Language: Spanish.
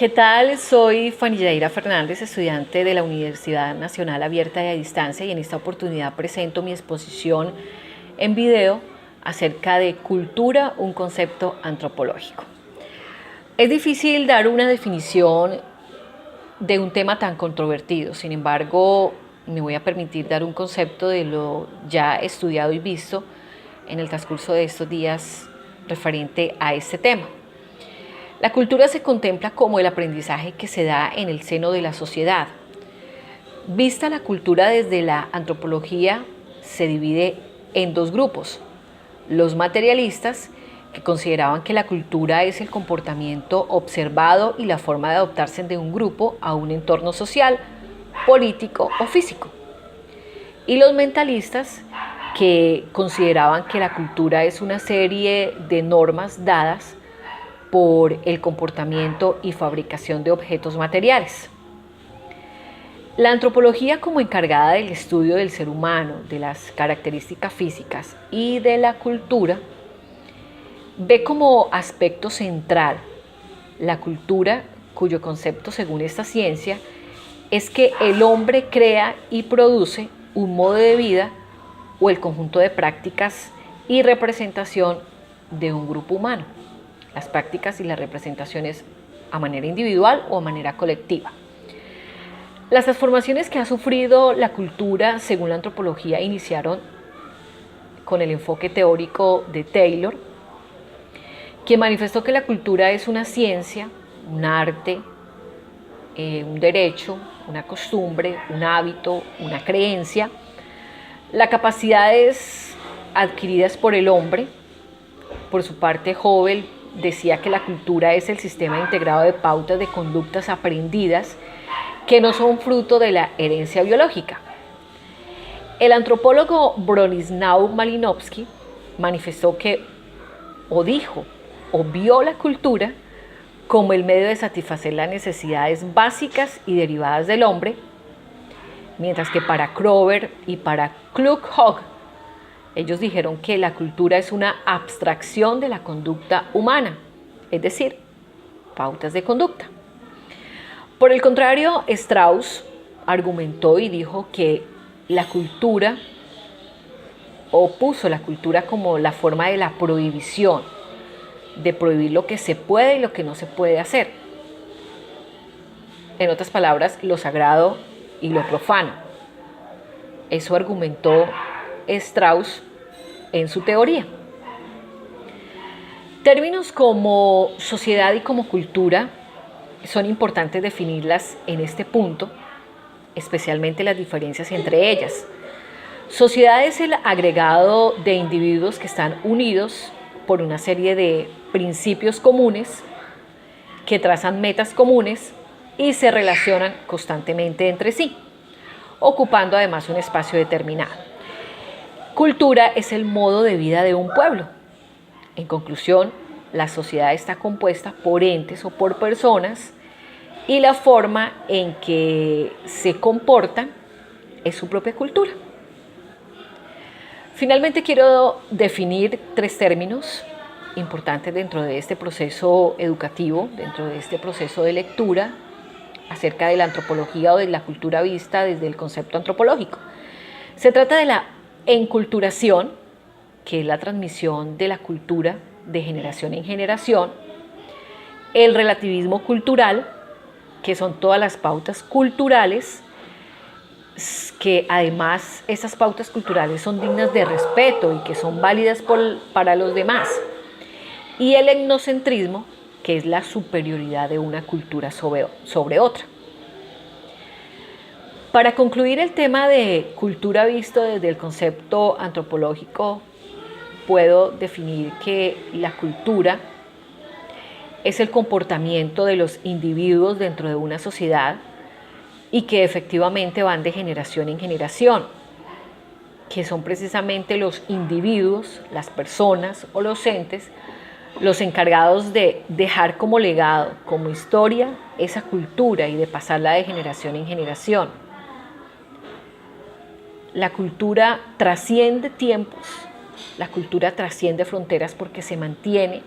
¿Qué tal? Soy Fanny Yaira Fernández, estudiante de la Universidad Nacional Abierta y a Distancia, y en esta oportunidad presento mi exposición en video acerca de cultura, un concepto antropológico. Es difícil dar una definición de un tema tan controvertido, sin embargo, me voy a permitir dar un concepto de lo ya estudiado y visto en el transcurso de estos días referente a este tema. La cultura se contempla como el aprendizaje que se da en el seno de la sociedad. Vista la cultura desde la antropología, se divide en dos grupos: los materialistas, que consideraban que la cultura es el comportamiento observado y la forma de adaptarse de un grupo a un entorno social, político o físico; y los mentalistas, que consideraban que la cultura es una serie de normas dadas por el comportamiento y fabricación de objetos materiales. La antropología, como encargada del estudio del ser humano, de las características físicas y de la cultura, ve como aspecto central la cultura, cuyo concepto, según esta ciencia, es que el hombre crea y produce un modo de vida o el conjunto de prácticas y representación de un grupo humano. Las prácticas y las representaciones a manera individual o a manera colectiva. Las transformaciones que ha sufrido la cultura, según la antropología, iniciaron con el enfoque teórico de Taylor, quien manifestó que la cultura es una ciencia, un arte, un derecho, una costumbre, un hábito, una creencia, las capacidades adquiridas por el hombre. Por su parte, Hobel decía que la cultura es el sistema integrado de pautas de conductas aprendidas que no son fruto de la herencia biológica. El antropólogo Bronisław Malinowski manifestó que, o dijo, o vio la cultura como el medio de satisfacer las necesidades básicas y derivadas del hombre, mientras que para Kroeber y para Kluge-Hogg, ellos dijeron que la cultura es una abstracción de la conducta humana, es decir, pautas de conducta. Por el contrario, Strauss argumentó y dijo que la cultura, opuso la cultura como la forma de la prohibición, de prohibir lo que se puede y lo que no se puede hacer. En otras palabras, lo sagrado y lo profano. Eso argumentó Strauss en su teoría. Términos como sociedad y como cultura son importantes definirlas en este punto, especialmente las diferencias entre ellas. Sociedad es el agregado de individuos que están unidos por una serie de principios comunes, que trazan metas comunes y se relacionan constantemente entre sí, ocupando además un espacio determinado. Cultura es el modo de vida de un pueblo. En conclusión, la sociedad está compuesta por entes o por personas, y la forma en que se comportan es su propia cultura. Finalmente, quiero definir tres términos importantes dentro de este proceso educativo, dentro de este proceso de lectura acerca de la antropología o de la cultura vista desde el concepto antropológico. Se trata de la enculturación, que es la transmisión de la cultura de generación en generación; el relativismo cultural, que son todas las pautas culturales, que además esas pautas culturales son dignas de respeto y que son válidas para los demás; y el etnocentrismo, que es la superioridad de una cultura sobre otra. Para concluir el tema de cultura visto desde el concepto antropológico, puedo definir que la cultura es el comportamiento de los individuos dentro de una sociedad y que efectivamente van de generación en generación, que son precisamente los individuos, las personas o los entes, los encargados de dejar como legado, como historia, esa cultura y de pasarla de generación en generación. La cultura trasciende tiempos, la cultura trasciende fronteras porque se mantiene